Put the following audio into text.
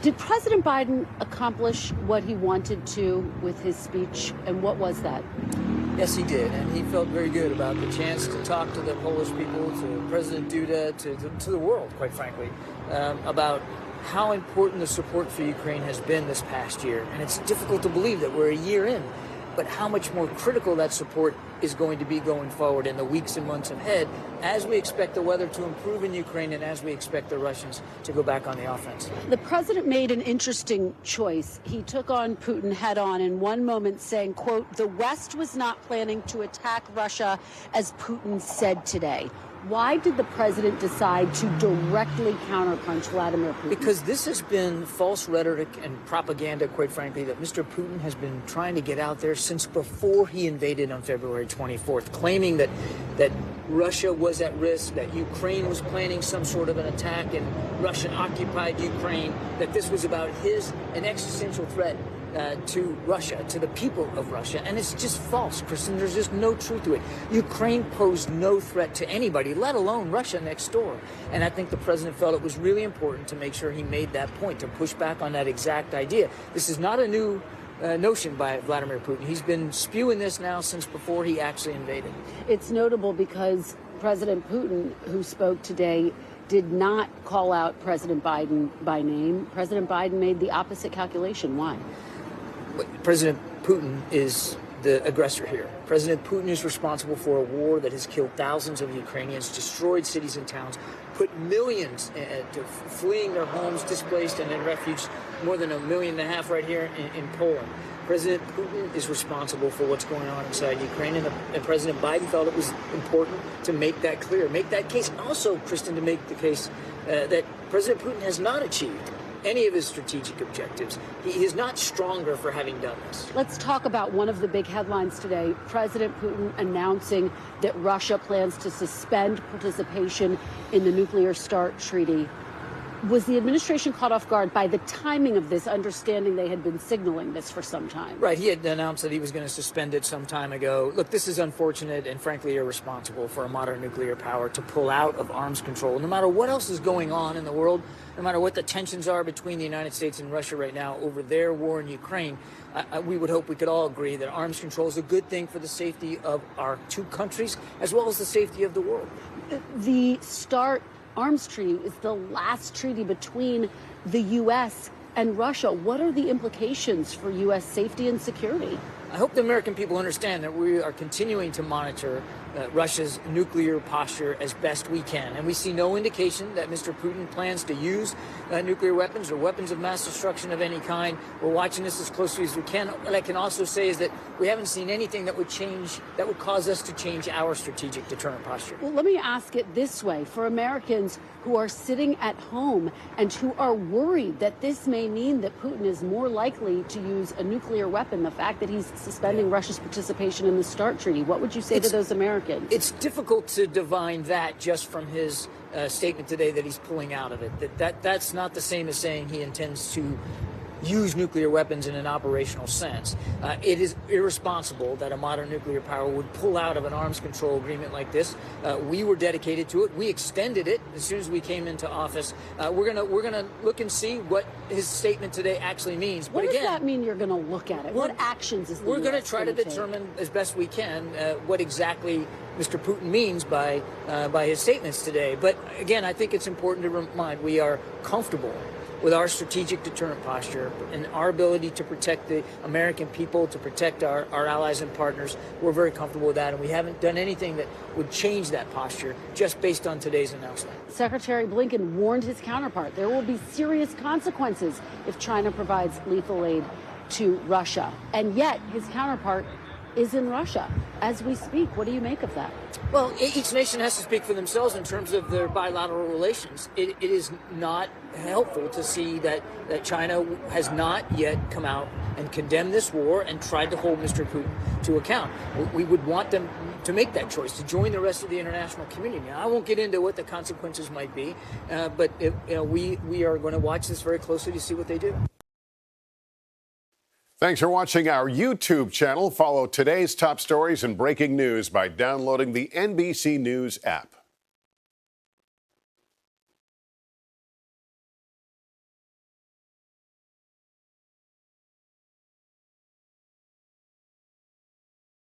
Did President Biden accomplish what he wanted to with his speech, and what was that? Yes, he did, and he felt very good about the chance to talk to the Polish people, to President Duda, to the world, quite frankly, about how important the support for Ukraine has been this past year. And it's difficult to believe that we're a year in, but how much more critical that support is going to be going forward in the weeks and months ahead as we expect the weather to improve in Ukraine and as we expect the Russians to go back on the offense. The president made an interesting choice. He took on Putin head on in one moment, saying, quote, "The West was not planning to attack Russia as Putin said today." Why did the president decide to directly counterpunch Vladimir Putin? Because this has been false rhetoric and propaganda, quite frankly, that Mr. Putin has been trying to get out there since before he invaded on February 24th, claiming that Russia was at risk, that Ukraine was planning some sort of an attack in Russian-occupied Ukraine, that this was about an existential threat to Russia, to the people of Russia. And it's just false, Kristen. There's just no truth to it. Ukraine posed no threat to anybody, let alone Russia next door. And I think the president felt it was really important to make sure he made that point, to push back on that exact idea. This is not a new notion by Vladimir Putin. He's been spewing this now since before he actually invaded. It's notable because President Putin, who spoke today, did not call out President Biden by name. President Biden made the opposite calculation. Why? President Putin is the aggressor here. President Putin is responsible for a war that has killed thousands of Ukrainians, destroyed cities and towns, put millions fleeing their homes, displaced and in refuge, more than 1.5 million right here in Poland. President Putin is responsible for what's going on inside Ukraine, and President Biden felt it was important to make that clear, make that case. And also, Kristen, to make the case that President Putin has not achieved any of his strategic objectives. He is not stronger for having done this. Let's talk about one of the big headlines today. President Putin announcing that Russia plans to suspend participation in the nuclear START treaty. Was the administration caught off guard by the timing of this, understanding they had been signaling this for some time? Right. He had announced that he was going to suspend it some time ago. Look, this is unfortunate and frankly irresponsible for a modern nuclear power to pull out of arms control. No matter what else is going on in the world, no matter what the tensions are between the United States and Russia right now over their war in Ukraine, we would hope we could all agree that arms control is a good thing for the safety of our two countries as well as the safety of the world. The START arms treaty is the last treaty between the U.S. and Russia. What are the implications for U.S. safety and security? I hope the American people understand that we are continuing to monitor Russia's nuclear posture as best we can. And we see no indication that Mr. Putin plans to use nuclear weapons or weapons of mass destruction of any kind. We're watching this as closely as we can. What I can also say is that we haven't seen anything that would cause us to change our strategic deterrent posture. Well, let me ask it this way. For Americans who are sitting at home and who are worried that this may mean that Putin is more likely to use a nuclear weapon, the fact that he's suspending Russia's participation in the START treaty, what would you say to those Americans? It's difficult to divine that just from his statement today that he's pulling out of it. That's not the same as saying he intends to use nuclear weapons in an operational sense. It is irresponsible that a modern nuclear power would pull out of an arms control agreement like this. We were dedicated to it. We extended it as soon as we came into office. We're gonna look and see what his statement today actually means. What does that mean? You're going to look at it. What actions is the We're going to US try to take? determine as best we can what exactly Mr. Putin means by his statements today. But again, I think it's important to remind we are comfortable with our strategic deterrent posture and our ability to protect the American people, to protect our allies and partners. We're very comfortable with that, and we haven't done anything that would change that posture just based on today's announcement. Secretary Blinken warned his counterpart there will be serious consequences if China provides lethal aid to Russia. And yet his counterpart is in Russia as we speak. What do you make of that? Well, each nation has to speak for themselves in terms of their bilateral relations. It is not helpful to see that China has not yet come out and condemned this war and tried to hold Mr. Putin to account. We would want them to make that choice, to join the rest of the international community. Now, I won't get into what the consequences might be, but we are going to watch this very closely to see what they do. Thanks for watching our YouTube channel. Follow today's top stories and breaking news by downloading the NBC News app.